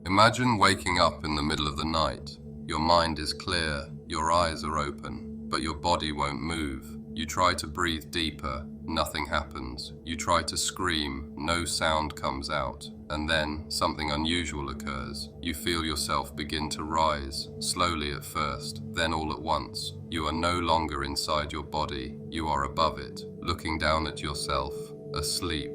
Imagine waking up in the middle of the night. Your mind is clear, your eyes are open, but your body won't move. You try to breathe deeper, nothing happens. You try to scream, no sound comes out. And then something unusual occurs. You feel yourself begin to rise, slowly at first, then all at once. You are no longer inside your body, you are above it, looking down at yourself, asleep.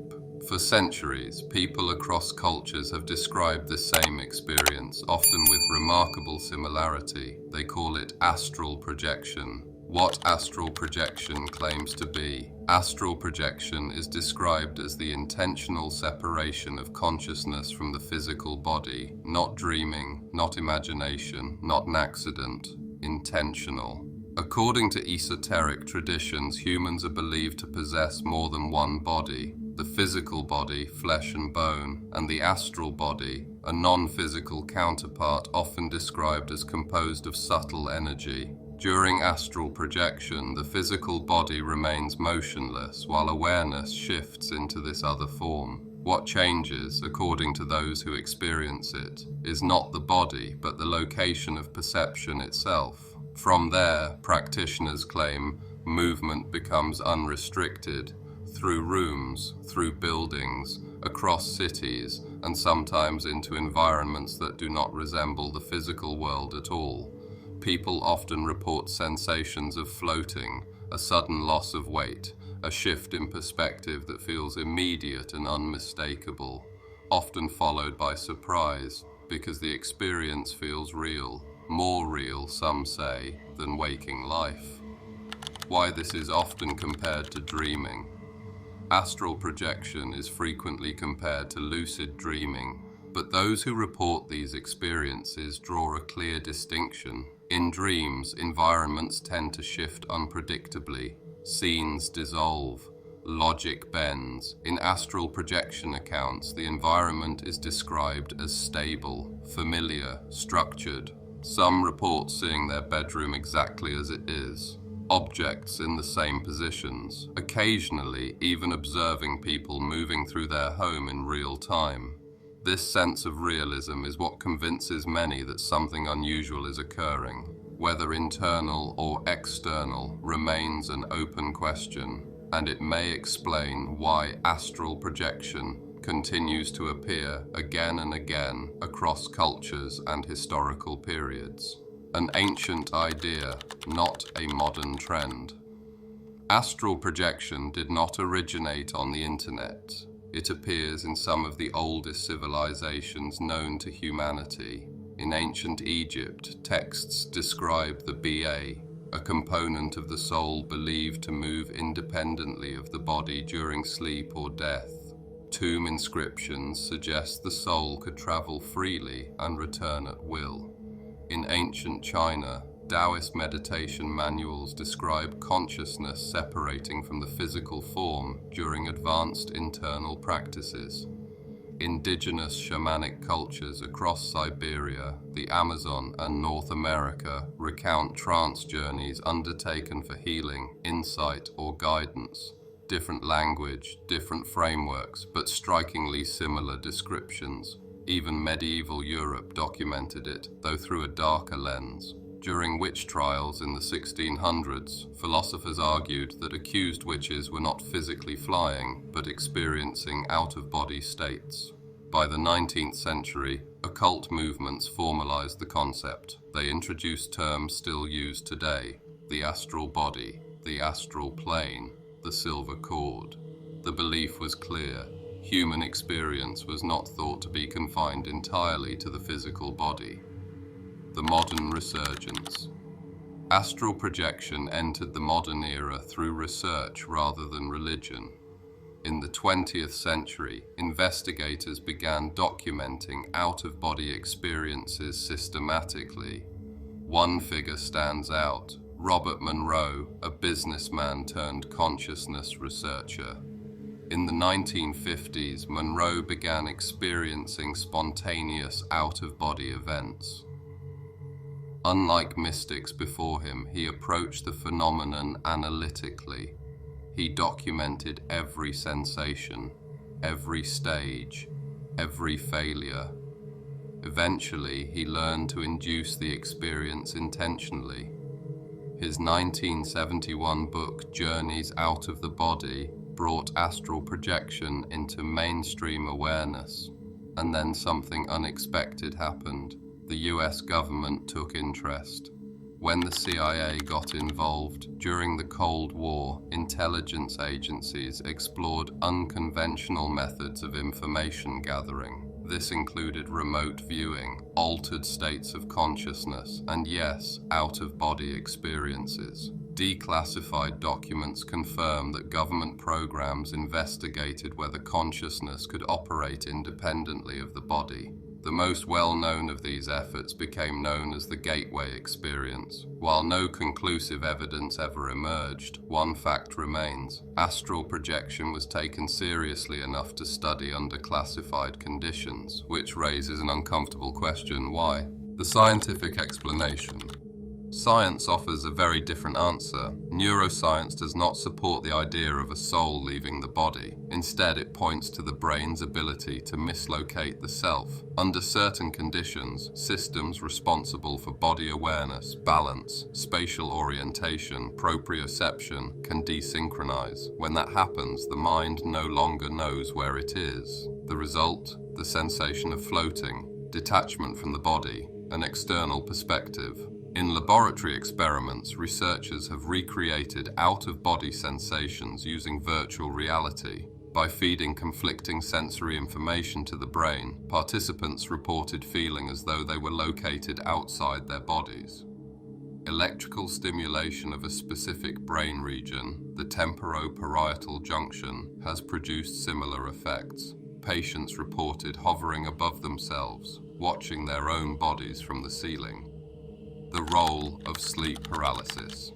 For centuries, people across cultures have described the same experience, often with remarkable similarity. They call it astral projection. What astral projection claims to be? Astral projection is described as the intentional separation of consciousness from the physical body, not dreaming, not imagination, not an accident, intentional. According to esoteric traditions, humans are believed to possess more than one body. The physical body, flesh and bone, and the astral body, a non-physical counterpart often described as composed of subtle energy. During astral projection, the physical body remains motionless while awareness shifts into this other form. What changes, according to those who experience it, is not the body, but the location of perception itself. From there, practitioners claim, movement becomes unrestricted, through rooms, through buildings, across cities, and sometimes into environments that do not resemble the physical world at all. People often report sensations of floating, a sudden loss of weight, a shift in perspective that feels immediate and unmistakable, often followed by surprise, because the experience feels real, more real, some say, than waking life. Why this is often compared to dreaming. Astral projection is frequently compared to lucid dreaming, but those who report these experiences draw a clear distinction. In dreams, environments tend to shift unpredictably, scenes dissolve, logic bends. In astral projection accounts, the environment is described as stable, familiar, structured. Some report seeing their bedroom exactly as it is, objects in the same positions, occasionally even observing people moving through their home in real time. This sense of realism is what convinces many that something unusual is occurring. Whether internal or external remains an open question, and it may explain why astral projection continues to appear again and again across cultures and historical periods. An ancient idea, not a modern trend. Astral projection did not originate on the internet. It appears in some of the oldest civilizations known to humanity. In ancient Egypt, texts describe the Ba, a component of the soul believed to move independently of the body during sleep or death. Tomb inscriptions suggest the soul could travel freely and return at will. In ancient China, Taoist meditation manuals describe consciousness separating from the physical form during advanced internal practices. Indigenous shamanic cultures across Siberia, the Amazon, and North America recount trance journeys undertaken for healing, insight, or guidance. Different language, different frameworks, but strikingly similar descriptions. Even medieval Europe documented it, though through a darker lens. During witch trials in the 1600s, philosophers argued that accused witches were not physically flying, but experiencing out-of-body states. By the 19th century, occult movements formalized the concept. They introduced terms still used today: the astral body, the astral plane, the silver cord. The belief was clear. Human experience was not thought to be confined entirely to the physical body. The modern resurgence. Astral projection entered the modern era through research rather than religion. In the 20th century, investigators began documenting out-of-body experiences systematically. One figure stands out: Robert Monroe, a businessman turned consciousness researcher. In the 1950s, Monroe began experiencing spontaneous out-of-body events. Unlike mystics before him, he approached the phenomenon analytically. He documented every sensation, every stage, every failure. Eventually, he learned to induce the experience intentionally. His 1971 book, Journeys Out of the Body, brought astral projection into mainstream awareness. And then something unexpected happened. The US government took interest. When the CIA got involved during the Cold War, intelligence agencies explored unconventional methods of information gathering. This included remote viewing, altered states of consciousness, and yes, out-of-body experiences. Declassified documents confirm that government programs investigated whether consciousness could operate independently of the body. The most well-known of these efforts became known as the Gateway Experience. While no conclusive evidence ever emerged, one fact remains. Astral projection was taken seriously enough to study under classified conditions, which raises an uncomfortable question: why? The scientific explanation. Science offers a very different answer. Neuroscience does not support the idea of a soul leaving the body. Instead, it points to the brain's ability to mislocate the self. Under certain conditions, systems responsible for body awareness, balance, spatial orientation, proprioception can desynchronize. When that happens, the mind no longer knows where it is. The result? The sensation of floating, detachment from the body, an external perspective. In laboratory experiments, researchers have recreated out-of-body sensations using virtual reality. By feeding conflicting sensory information to the brain, participants reported feeling as though they were located outside their bodies. Electrical stimulation of a specific brain region, the temporoparietal junction, has produced similar effects. Patients reported hovering above themselves, watching their own bodies from the ceiling. The role of sleep paralysis.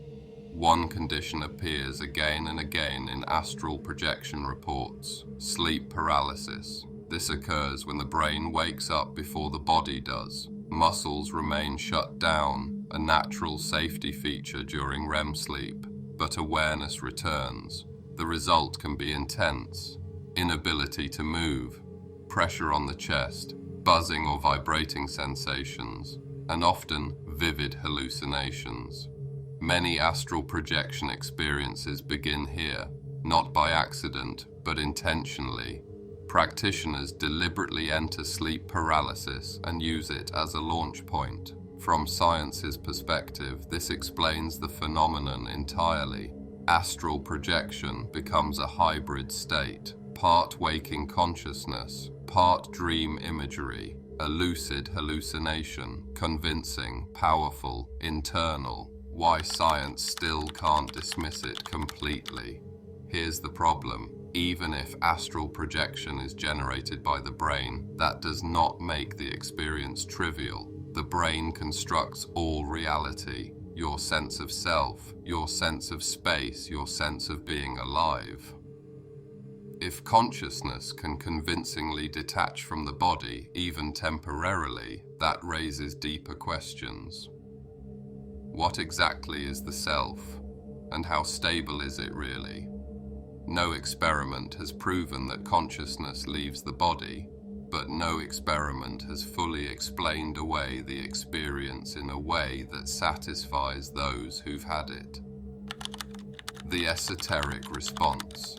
One condition appears again and again in astral projection reports: sleep paralysis. This occurs when the brain wakes up before the body does. Muscles remain shut down, a natural safety feature during REM sleep, but awareness returns. The result can be intense: inability to move, pressure on the chest, buzzing or vibrating sensations, and often vivid hallucinations. Many astral projection experiences begin here, not by accident, but intentionally. Practitioners deliberately enter sleep paralysis and use it as a launch point. From science's perspective, this explains the phenomenon entirely. Astral projection becomes a hybrid state, part waking consciousness, part dream imagery, a lucid hallucination, convincing, powerful, internal. Why science still can't dismiss it completely? Here's the problem. Even if astral projection is generated by the brain, that does not make the experience trivial. The brain constructs all reality: your sense of self, your sense of space, your sense of being alive. If consciousness can convincingly detach from the body, even temporarily, that raises deeper questions. What exactly is the self, and how stable is it really? No experiment has proven that consciousness leaves the body, but no experiment has fully explained away the experience in a way that satisfies those who've had it. The esoteric response.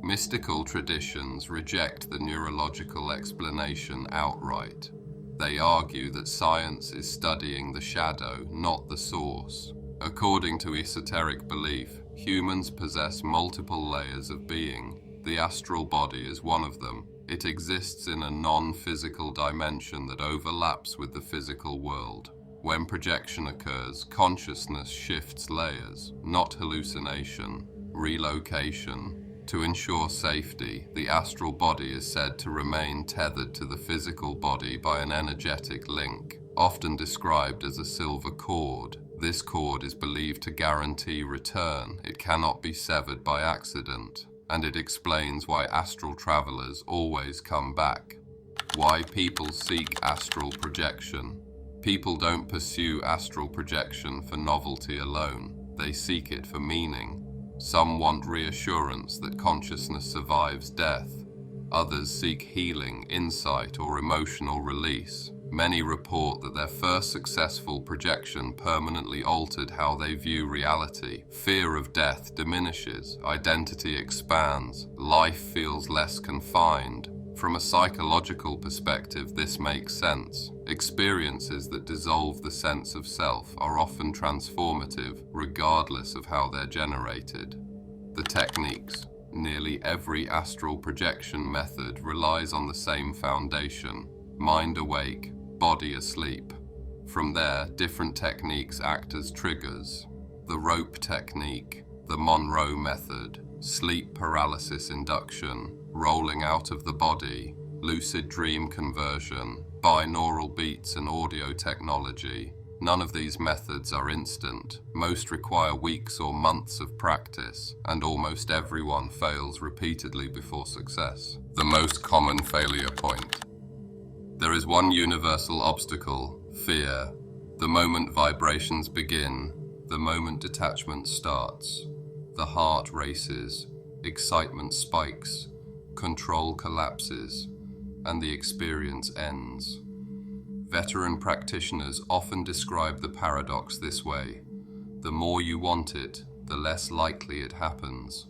Mystical traditions reject the neurological explanation outright. They argue that science is studying the shadow, not the source. According to esoteric belief, humans possess multiple layers of being. The astral body is one of them. It exists in a non-physical dimension that overlaps with the physical world. When projection occurs, consciousness shifts layers, not hallucination, relocation. To ensure safety, the astral body is said to remain tethered to the physical body by an energetic link, often described as a silver cord. This cord is believed to guarantee return. It cannot be severed by accident, and it explains why astral travelers always come back. Why people seek astral projection. People don't pursue astral projection for novelty alone. They seek it for meaning. Some want reassurance that consciousness survives death. Others seek healing, insight, or emotional release. Many report that their first successful projection permanently altered how they view reality. Fear of death diminishes, identity expands, life feels less confined. From a psychological perspective, this makes sense. Experiences that dissolve the sense of self are often transformative, regardless of how they're generated. The techniques. Nearly every astral projection method relies on the same foundation: mind awake, body asleep. From there, different techniques act as triggers. The rope technique, the Monroe method, sleep paralysis induction, rolling out of the body, lucid dream conversion, binaural beats and audio technology. None of these methods are instant. Most require weeks or months of practice, and almost everyone fails repeatedly before success. The most common failure point. There is one universal obstacle: fear. The moment vibrations begin, the moment detachment starts, the heart races, excitement spikes, control collapses, and the experience ends. Veteran practitioners often describe the paradox this way: the more you want it, the less likely it happens.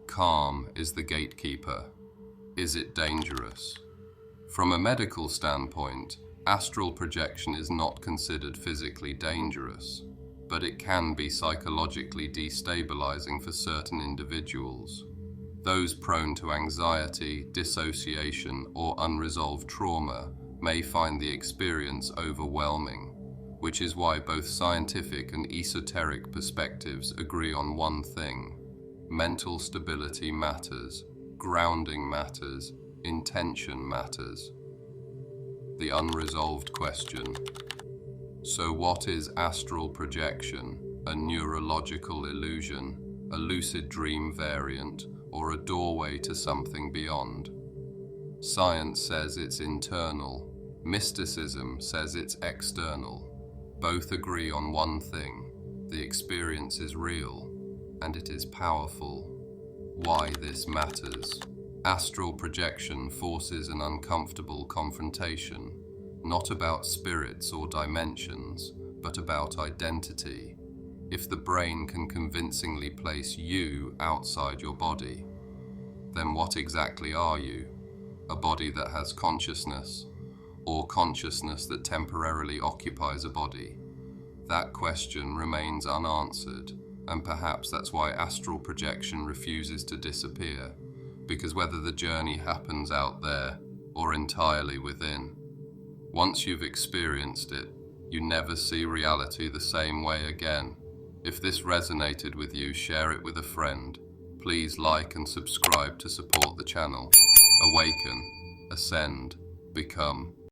Calm is the gatekeeper. Is it dangerous? From a medical standpoint, astral projection is not considered physically dangerous, but it can be psychologically destabilizing for certain individuals. Those prone to anxiety, dissociation, or unresolved trauma may find the experience overwhelming, which is why both scientific and esoteric perspectives agree on one thing: mental stability matters, grounding matters, intention matters. The unresolved question. So what is astral projection? A neurological illusion, a lucid dream variant, or a doorway to something beyond? Science says it's internal. Mysticism says it's external. Both agree on one thing: the experience is real, and it is powerful. Why this matters. Astral projection forces an uncomfortable confrontation, not about spirits or dimensions, but about identity. If the brain can convincingly place you outside your body, then what exactly are you? A body that has consciousness, or consciousness that temporarily occupies a body? That question remains unanswered, and perhaps that's why astral projection refuses to disappear, because whether the journey happens out there or entirely within, once you've experienced it, you never see reality the same way again. If this resonated with you, share it with a friend. Please like and subscribe to support the channel. Awaken, ascend, become.